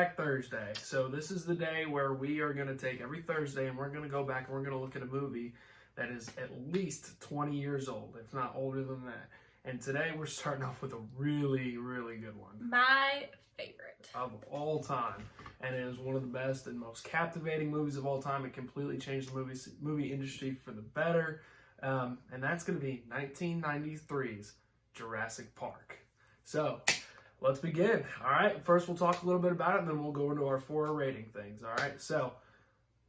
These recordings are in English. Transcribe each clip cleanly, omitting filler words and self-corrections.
Throwback Thursday. So this is the day where we are going to take every Thursday and we're going to go back and we're going to look at a movie that is at least 20 years old, if not older than that. And today we're starting off with a really, really good one. My favorite. Of all time. And it is one of the best and most captivating movies of all time. It completely changed the movie industry for the better. And that's going to be 1993's Jurassic Park. So, let's begin. All right, first we'll talk a little bit about it, and then we'll go into our 4 rating things. All right, so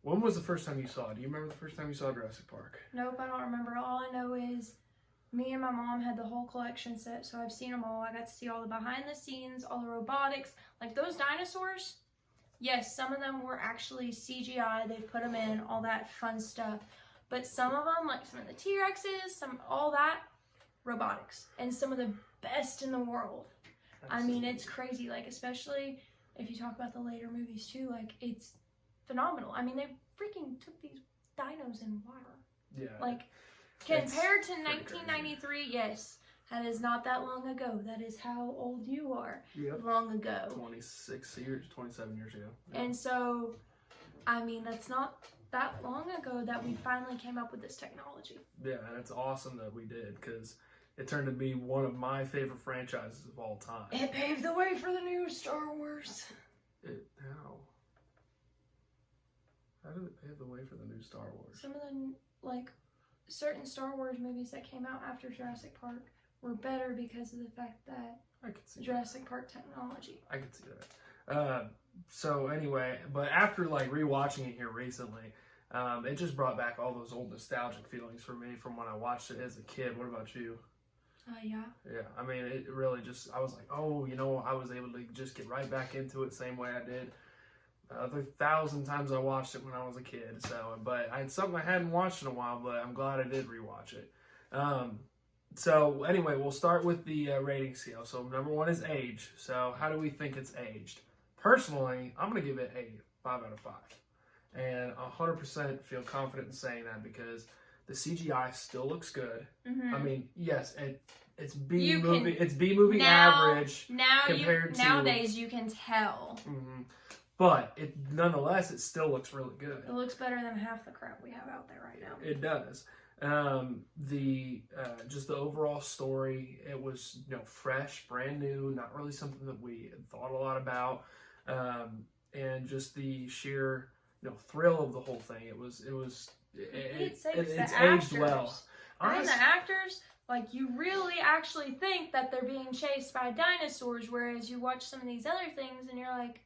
when was the first time you saw it? Do you remember the first time you saw Jurassic Park? Nope, I don't remember. All I know is me and my mom had the whole collection set, so I've seen them all. I got to see all the behind the scenes, all the robotics. Like those dinosaurs, yes, some of them were actually CGI. They've put them in, all that fun stuff. But some of them, like some of the T-Rexes, all that, robotics. And some of the best in the world. Absolutely. I mean, it's crazy, like, especially if you talk about the later movies, too, like, it's phenomenal. I mean, they freaking took these dinos in water. Yeah. Like, compared to 1993, yes, that is not that long ago. That is how old you are. Yep. Long ago. 27 years ago. Yep. And so, I mean, that's not that long ago that we finally came up with this technology. Yeah, and it's awesome that we did, because it turned to be one of my favorite franchises of all time. It paved the way for the new Star Wars. How? How did it pave the way for the new Star Wars? Some of the, like, certain Star Wars movies that came out after Jurassic Park were better because of the fact that I could see Jurassic Park technology. I could see that. So anyway, but after like rewatching it here recently, it just brought back all those old nostalgic feelings for me from when I watched it as a kid. What about you? Yeah. Yeah, I mean, it really just, I was like, oh, you know, I was able to just get right back into it same way I did the 1,000 times I watched it when I was a kid. So, but it's something I hadn't watched in a while, but I'm glad I did rewatch it. So anyway, we'll start with the rating scale. So number 1 is age. So how do we think it's aged? Personally, I'm going to give it a 5 out of 5. And 100% feel confident in saying that because the CGI still looks good. Mm-hmm. I mean, yes, it's B movie average compared to nowadays you can tell. Mm-hmm. But nonetheless, it still looks really good. It looks better than half the crap we have out there right now. It does. Just the overall story, it was, you know, fresh, brand new, not really something that we had thought a lot about. And just the sheer, you know, thrill of the whole thing. It's aged well. I mean, the actors, like, you really actually think that they're being chased by dinosaurs, whereas you watch some of these other things and you're like,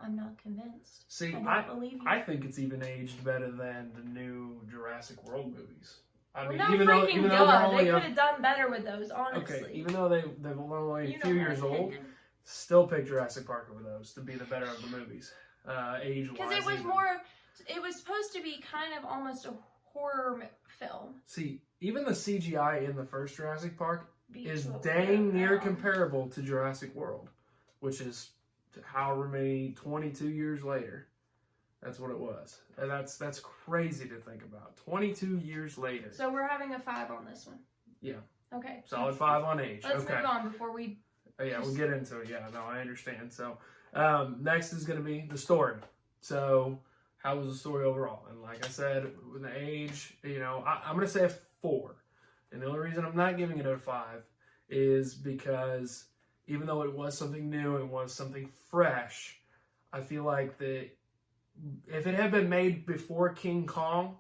I'm not convinced. See, I don't believe you. I think it's even aged better than the new Jurassic World movies. I mean, no, even though they could have done better with those, honestly. Okay, even though they've only a few years old, still pick Jurassic Park over those to be the better of the movies, age-wise. Because it was supposed to be kind of almost a horror film. See, even the CGI in the first Jurassic Park is dang near comparable to Jurassic World, which is however many 22 years later. That's what it was. And that's crazy to think about. 22 years later. So we're having a 5 on this one. Yeah. Okay. Solid 5 on age. Let's move on before we... we'll get into it. Yeah, no, I understand. So, next is going to be the story. So, how was the story overall? And like I said, with the age, you know, I'm going to say a 4. And the only reason I'm not giving it a 5 is because even though it was something new, it was something fresh, I feel like that if it had been made before King Kong,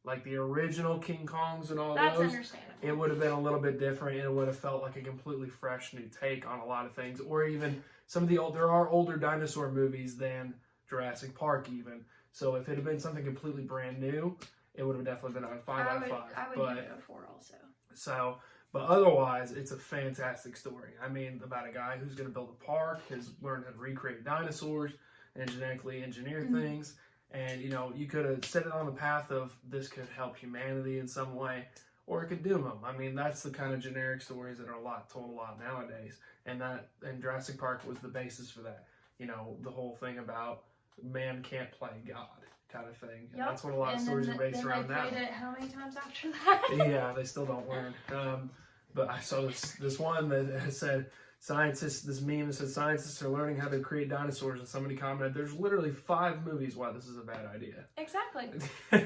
like the original King Kongs and all those, it would have been a little bit different, and it would have felt like a completely fresh new take on a lot of things. Or even some of there are older dinosaur movies than Jurassic Park even. So if it had been something completely brand new, it would have definitely been a 5 out of 5. I would give it a 4 also. So, but otherwise, it's a fantastic story. I mean, about a guy who's going to build a park, has learned how to recreate dinosaurs and genetically engineer things. And, you know, you could have set it on the path of this could help humanity in some way, or it could doom them. I mean, that's the kind of generic stories that are told a lot nowadays. And Jurassic Park was the basis for that. You know, the whole thing about man can't play God kind of thing. And that's what a lot of stories are based around now. It how many times after that? Yeah, they still don't learn. But I saw this one that said, scientists, this meme that says scientists are learning how to create dinosaurs, and somebody commented, there's literally 5 movies why this is a bad idea. Exactly.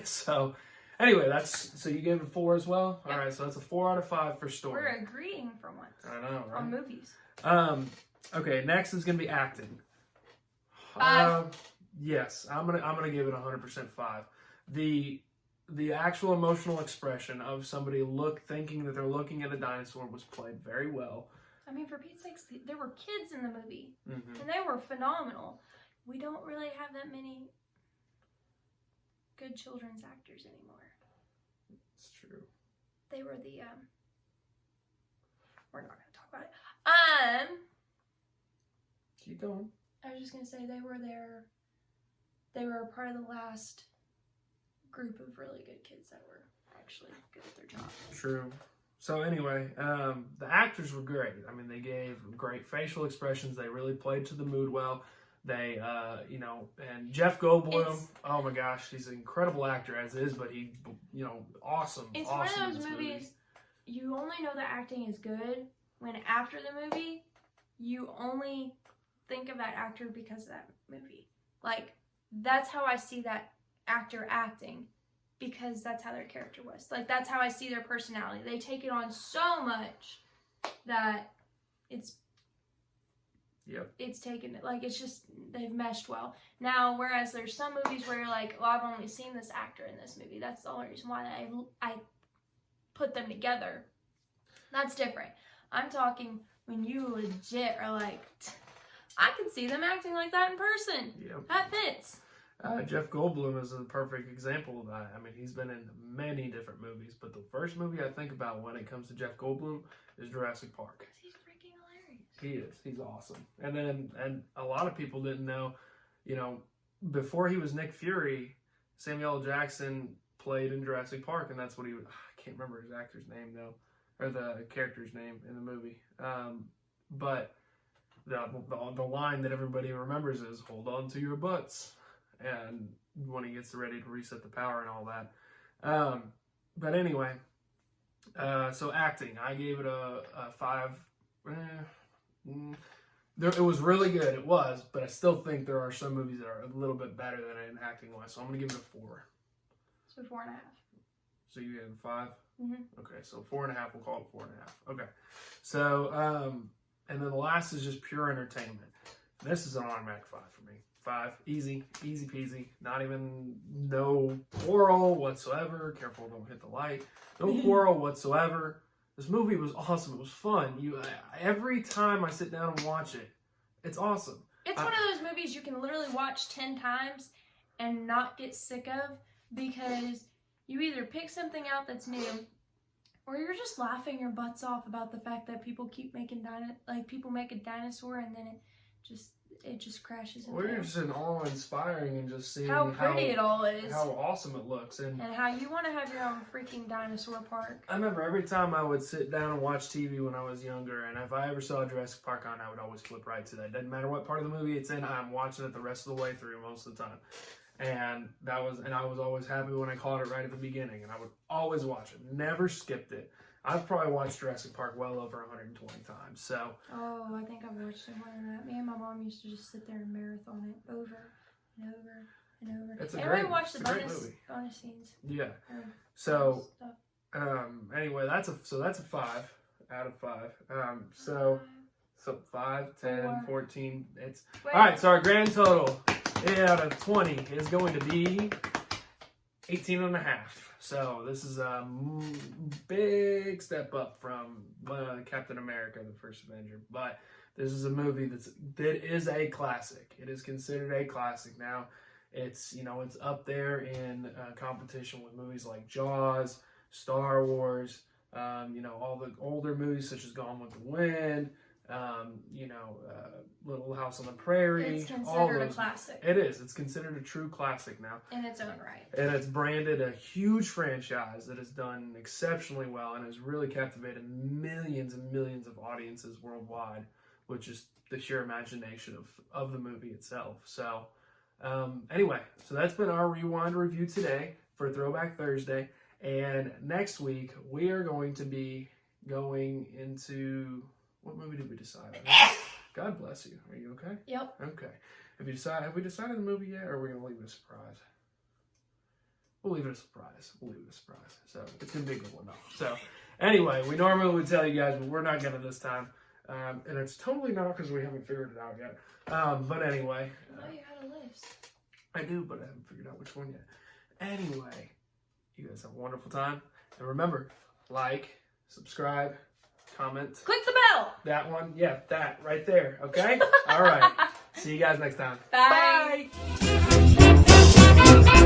So, anyway, so you gave it 4 as well? Yep. All right, so that's a 4 out of 5 for story. We're agreeing for once. I know, right? On movies. Okay, next is gonna be acting. 5. Yes, I'm gonna give it 100% 5. The actual emotional expression of somebody thinking that they're looking at a dinosaur was played very well. I mean, for Pete's sakes, there were kids in the movie, Mm-hmm. and they were phenomenal. We don't really have that many good children's actors anymore. It's true. They were the we're not gonna talk about it. Keep going. I was just gonna say they were a part of the last group of really good kids that were actually good at their job. True. So anyway, the actors were great. I mean, they gave great facial expressions. They really played to the mood well. They, and Jeff Goldblum, oh my gosh, he's an incredible actor as is, but he, awesome. It's awesome one of those movies, you only know the acting is good when after the movie, you only think of that actor because of that movie. Like, that's how I see that actor acting, because that's how their character was. Like, that's how I see their personality. They take it on so much that it's taken, like, it's just, they've meshed well. Now, whereas there's some movies where you're like, well, I've only seen this actor in this movie. That's the only reason why I put them together. That's different. I'm talking when you legit are like, I can see them acting like that in person. Yep. That fits. Jeff Goldblum is a perfect example of that. I mean, he's been in many different movies, but the first movie I think about when it comes to Jeff Goldblum is Jurassic Park. He's freaking hilarious. He is. He's awesome. And a lot of people didn't know, before he was Nick Fury, Samuel L. Jackson played in Jurassic Park, and that's what he was. I can't remember his actor's name, though, or the character's name in the movie. But the line that everybody remembers is, hold on to your butts. And when he gets ready to reset the power and all that. But anyway, so acting, I gave it a 5. It was really good, it was, but I still think there are some movies that are a little bit better than it in acting wise, so I'm going to give it a 4. So 4.5. So you gave it 5? Mm-hmm. Okay, so 4.5, we'll call it 4.5. Okay, so, and then the last is just pure entertainment. This is an automatic 5 for me. 5, easy peasy, no quarrel whatsoever. Careful, don't hit the light. No quarrel whatsoever. This movie was awesome. It was fun. Every time I sit down and watch it, it's awesome. It's one of those movies you can literally watch 10 times and not get sick of, because you either pick something out that's new, or you're just laughing your butts off about the fact that people keep making people make a dinosaur and then it just crashes into We're just in awe-inspiring and just seeing how pretty it all is, how awesome it looks, and how you want to have your own freaking dinosaur park. I remember every time I would sit down and watch TV when I was younger, and if I ever saw Jurassic Park on, I would always flip right to that. Doesn't matter what part of the movie it's in, I'm watching it the rest of the way through most of the time. And I was always happy when I caught it right at the beginning, and I would always watch it, never skipped it. I've probably watched Jurassic Park well over 120 times, so. Oh, I think I've watched it more than that. Me and my mom used to just sit there and marathon it over and over and over. It's a and great, we watched the movie. bonus scenes. Yeah. So, anyway, that's a 5 out of 5. So 5, 10, 14. All right, so our grand total out of 20 is going to be 18.5. So this is a big step up from Captain America, the First Avenger. But this is a movie that is a classic. It is considered a classic now. It's up there in competition with movies like Jaws, Star Wars, all the older movies such as Gone with the Wind, Little House on the Prairie. It's considered a classic. It is. It's considered a true classic now. In its own right. And it's branded a huge franchise that has done exceptionally well and has really captivated millions and millions of audiences worldwide, which is the sheer imagination of the movie itself. So, anyway, so that's been our Rewind review today for Throwback Thursday. And next week, we are going to be going into What movie did we decide on? God bless you. Are you okay? Yep. Okay. Have we decided the movie yet, or are we gonna leave it a surprise? We'll leave it a surprise. So it's gonna be a good one though. So anyway, we normally would tell you guys, but we're not gonna this time. And it's totally not because we haven't figured it out yet. But anyway. I know you had a list. I do, but I haven't figured out which one yet. Anyway, you guys have a wonderful time. And remember, like, subscribe, comment. Click the bell. That one. Yeah, that right there. Okay? All right. See you guys next time. Bye. Bye.